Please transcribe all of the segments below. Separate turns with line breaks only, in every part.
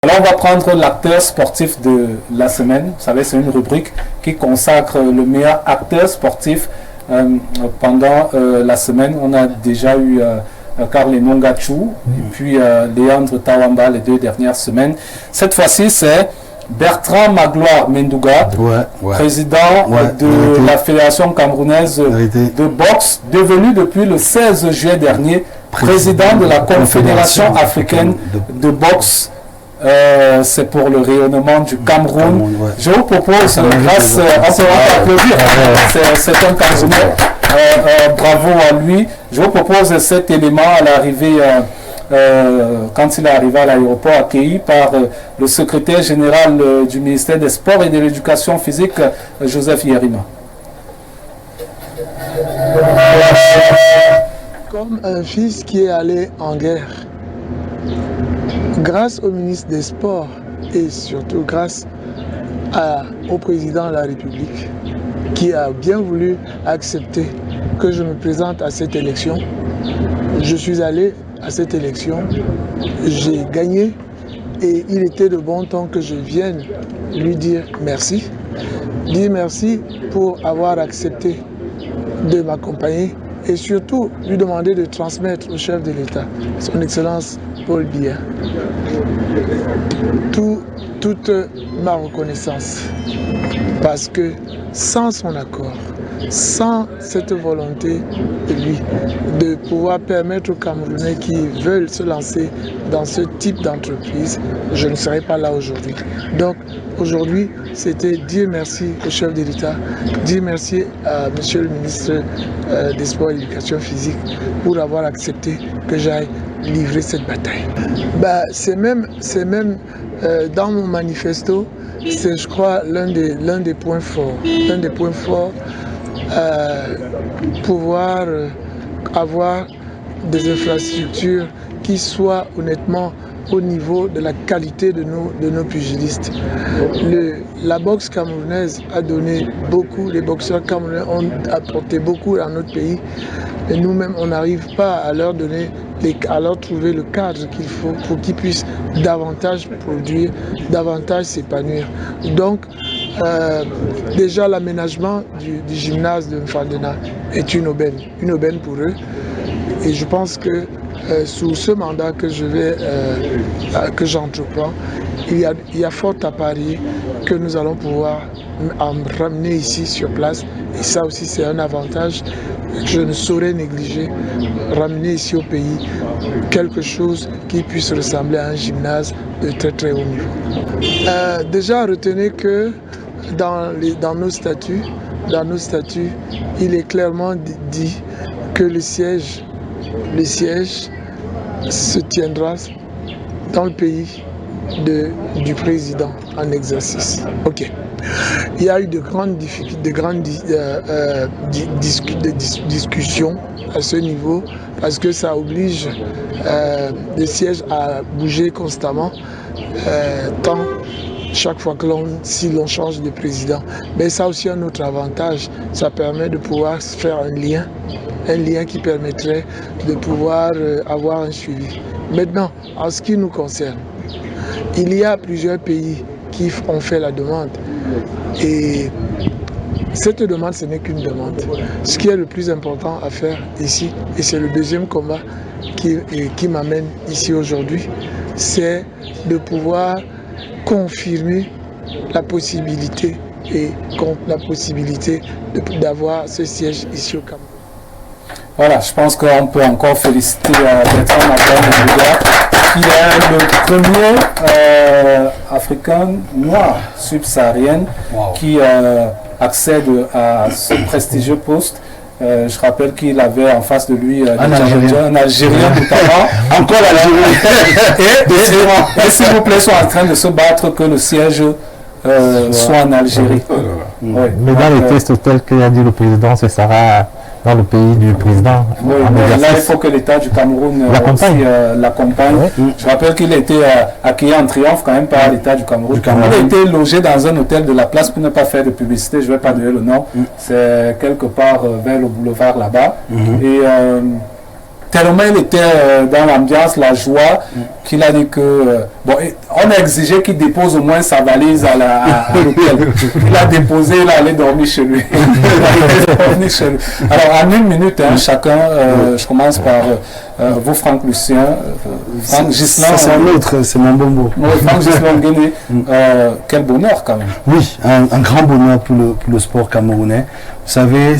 Alors on va prendre l'acteur sportif de la semaine. Vous savez, c'est une rubrique qui consacre le meilleur acteur sportif pendant la semaine. On a déjà eu Carl Nongachou et puis Léandre Tawamba les 2 dernières semaines. Cette fois-ci, c'est Bertrand Magloire Mendouga, président de la Fédération camerounaise de boxe, devenu depuis le 16 juillet dernier président de la Confédération africaine de boxe. C'est pour le rayonnement du Cameroun. Je vous propose, grâce à applaudir, c'est un Camerounais, bravo à lui. Je vous propose cet élément à l'arrivée, quand il est arrivé à l'aéroport, accueilli par le secrétaire général du ministère des Sports et de l'Éducation physique, Joseph Yerima.
Comme un fils qui est allé en guerre, grâce au ministre des Sports et surtout grâce au président de la République qui a bien voulu accepter que je me présente à cette élection, je suis allé à cette élection, j'ai gagné et il était de bon temps que je vienne lui dire merci pour avoir accepté de m'accompagner et surtout lui demander de transmettre au chef de l'État, son Excellence Paul Biya, toute ma reconnaissance. Parce que sans son accord, sans cette volonté de lui, de pouvoir permettre aux Camerounais qui veulent se lancer dans ce type d'entreprise, je ne serais pas là aujourd'hui. Donc aujourd'hui, c'était dire merci au chef de l'État, dire merci à monsieur le ministre des Sports et de l'Éducation physique pour avoir accepté que j'aille livrer cette bataille. C'est même dans mon manifesto, c'est je crois l'un des points forts. L'un des points forts, pouvoir avoir des infrastructures qui soient honnêtement au niveau de la qualité de nos pugilistes. La boxe camerounaise a donné beaucoup, les boxeurs camerounais ont apporté beaucoup dans notre pays, et nous-mêmes on n'arrive pas à leur donner, à leur trouver le cadre qu'il faut pour qu'ils puissent davantage produire, davantage s'épanouir. Donc déjà l'aménagement du gymnase de Mfandena est une aubaine pour eux, et je pense que sous ce mandat que j'entreprends, il y a fort à parier que nous allons pouvoir en ramener ici sur place, et ça aussi c'est un avantage que je ne saurais négliger, ramener ici au pays quelque chose qui puisse ressembler à un gymnase de très très haut niveau. Déjà retenez que dans nos statuts, il est clairement dit que le siège se tiendra dans le pays du président en exercice. Ok. Il y a eu de grandes discussions à ce niveau parce que ça oblige le siège à bouger constamment, tant chaque fois que si l'on change de président. Mais ça a aussi un autre avantage, ça permet de pouvoir faire un lien qui permettrait de pouvoir avoir un suivi. Maintenant, en ce qui nous concerne, il y a plusieurs pays qui ont fait la demande, et cette demande, ce n'est qu'une demande. Ce qui est le plus important à faire ici, et c'est le deuxième combat qui m'amène ici aujourd'hui, c'est de pouvoir confirmer la possibilité d'avoir ce siège ici au Cameroun.
Voilà, je pense qu'on peut encore féliciter Bertrand Magloire qui est le premier Africain noir subsaharien qui accède à ce prestigieux poste. Je rappelle qu'il avait en face de lui un Algérien notamment.
Encore l'Algérie.
Et s'il vous plaît, sont en train de se battre que le siège soit en Algérie.
Mais dans les tests tels qu'a dit le président, ce sera dans le pays du président.
Oui, là, il faut que l'État du Cameroun l'accompagne. Je rappelle qu'il a été accueilli en triomphe quand même par l'État du Cameroun. Il a été logé dans un hôtel de la place pour ne pas faire de publicité. Je ne vais pas donner le nom. C'est quelque part vers le boulevard là-bas. Et tellement il était dans l'ambiance, la joie, qu'il a dit que on a exigé qu'il dépose au moins sa valise à l'hôtel. Il a déposé, il allait dormir chez lui. Alors en une minute, chacun, je commence par vous, Franck Lucien, Franck Ghislain.
C'est un autre, c'est mon bonbon.
Franck Ghislain Nguéné, quel bonheur quand même.
Oui, un grand bonheur pour le sport camerounais. Vous savez,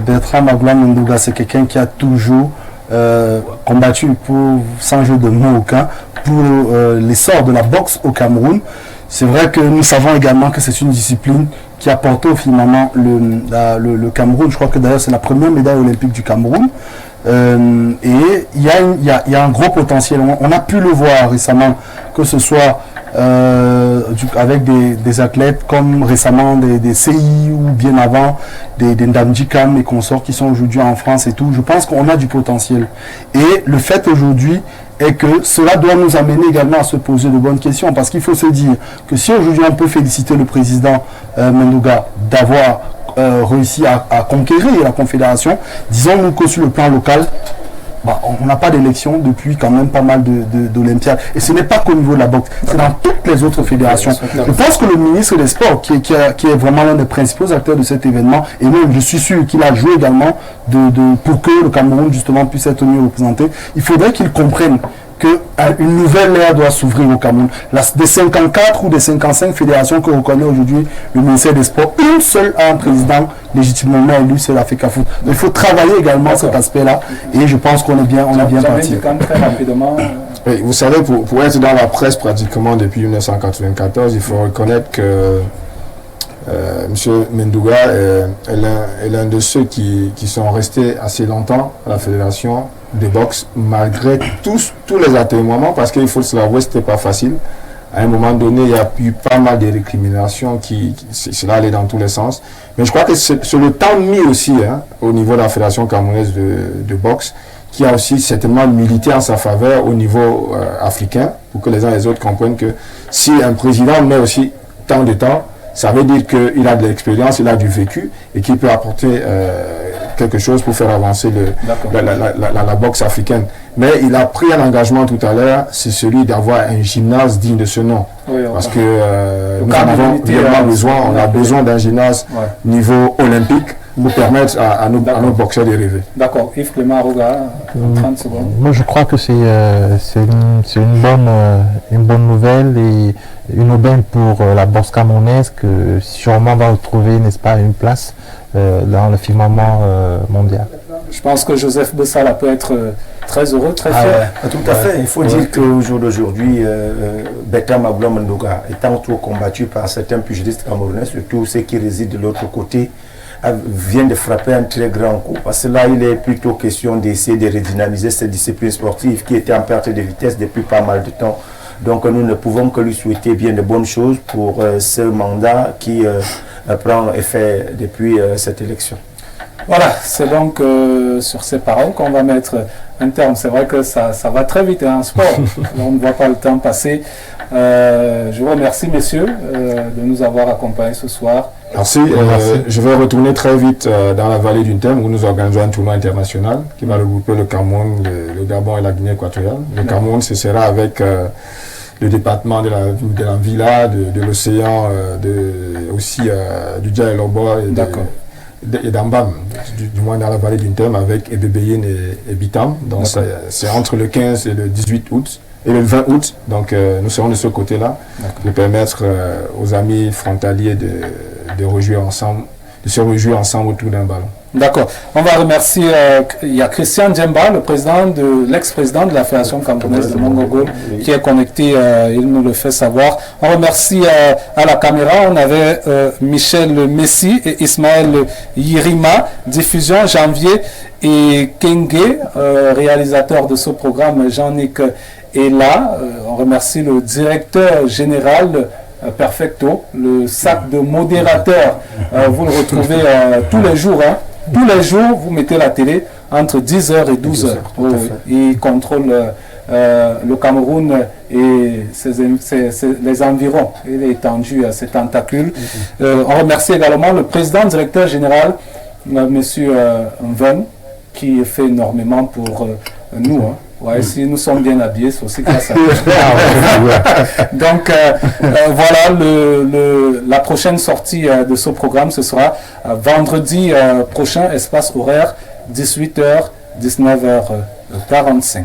Bertrand Magloire Mendoga, c'est quelqu'un qui a toujours combattu sans jeu de mots aucun, pour l'essor de la boxe au Cameroun. C'est vrai que nous savons également que c'est une discipline qui a porté finalement le Cameroun. Je crois que d'ailleurs c'est la première médaille olympique du Cameroun. Et il y a un gros potentiel. On a pu le voir récemment, que ce soit avec des athlètes comme récemment des CI ou bien avant des Ndamdi Kam et consorts qui sont aujourd'hui en France et tout. Je pense qu'on a du potentiel. Et le fait aujourd'hui est que cela doit nous amener également à se poser de bonnes questions, parce qu'il faut se dire que si aujourd'hui on peut féliciter le président Mendoga d'avoir réussi à conquérir la Confédération, disons-nous que sur le plan local, on n'a pas d'élection depuis quand même pas mal d'Olympiades. Et ce n'est pas qu'au niveau de la boxe, c'est dans toutes les autres fédérations. Je pense que le ministre des Sports, qui est vraiment l'un des principaux acteurs de cet événement, et même je suis sûr qu'il a joué également pour que le Cameroun justement puisse être mieux représenté, il faudrait qu'il comprenne qu'une nouvelle ère doit s'ouvrir au Cameroun. Des 54 ou des 55 fédérations que reconnaît aujourd'hui le ministère des Sports, une seule a un président légitimement élu, c'est la FECAFOOT. Il faut travailler également cet aspect-là, et je pense qu'on est bien parti.
Très rapidement.
Oui, vous savez, pour être dans la presse pratiquement depuis 1994, il faut reconnaître que M. Mendoga est l'un de ceux qui sont restés assez longtemps à la fédération de boxe, malgré tous les atermoiements, parce qu'il faut se l'avouer, c'était pas facile. À un moment donné, il y a eu pas mal de récriminations cela allait dans tous les sens. Mais je crois que c'est le temps mis aussi au niveau de la fédération camerounaise de boxe, qui a aussi certainement milité en sa faveur au niveau africain, pour que les uns et les autres comprennent que si un président met aussi tant de temps, ça veut dire qu'il a de l'expérience, il a du vécu, et qu'il peut apporter quelque chose pour faire avancer la boxe africaine. Mais il a pris un engagement tout à l'heure, c'est celui d'avoir un gymnase digne de ce nom. Parce que nous en avons réellement besoin, on a besoin d'un gymnase niveau olympique pour permettre à nos boxeurs de rêver.
D'accord. Yves Clément Aroga, 30 secondes.
Moi, je crois que c'est une bonne nouvelle et une aubaine pour la boxe camerounaise, que sûrement va retrouver, n'est-ce pas, une place dans le firmament mondial.
Je pense que Joseph Bessala peut être très heureux, très fier.
Tout à fait. Il faut dire qu'au jour d'aujourd'hui, Bertrand Magloire Mendoga, étant trop combattu par certains pugilistes camerounais, surtout ceux qui résident de l'autre côté, vient de frapper un très grand coup. Parce que là, il est plutôt question d'essayer de redynamiser cette discipline sportive qui était en perte de vitesse depuis pas mal de temps. Donc nous ne pouvons que lui souhaiter bien de bonnes choses pour ce mandat qui prend effet depuis cette élection.
Voilà, c'est donc sur ces paroles qu'on va mettre un terme. C'est vrai que ça va très vite en sport. On ne voit pas le temps passer. Je vous remercie, messieurs, de nous avoir accompagnés ce soir.
Merci. Je vais retourner très vite dans la vallée du Thème, où nous organisons un tournoi international qui va regrouper le Cameroun, le Gabon et la Guinée équatoriale. Le Cameroun, ce sera avec le département de la Villa, de l'océan, aussi du Djaïlobo et d'Ambam, du moins dans la vallée du Thème, avec Ebébéyin et Bitam. Donc c'est entre le 15 et le 18 août. Et le 20 août, donc nous serons de ce côté-là, pour permettre aux amis frontaliers de se réjouir ensemble autour d'un ballon.
D'accord. On va remercier, il y a Christian Djemba, l'ex-président de la Fédération camerounaise de Mongogol, qui est connecté, il nous le fait savoir. On remercie à la caméra, on avait Michel Messi et Ismaël Yirima, diffusion janvier, et Kenge, réalisateur de ce programme, Jean-Nic est là. On remercie le directeur général Perfecto, le sac de modérateur. Vous le retrouvez tous les jours. Tous les jours, vous mettez la télé entre 10h et 12h. Il contrôle le Cameroun et les environs. Il est étendu à ses tentacules. On remercie également le président directeur général, M. Mven, qui fait énormément pour nous. Hein. Ouais, si nous sommes bien habillés, c'est aussi grâce à Donc voilà, la prochaine sortie de ce programme, ce sera vendredi prochain, espace horaire 18h, 19h45.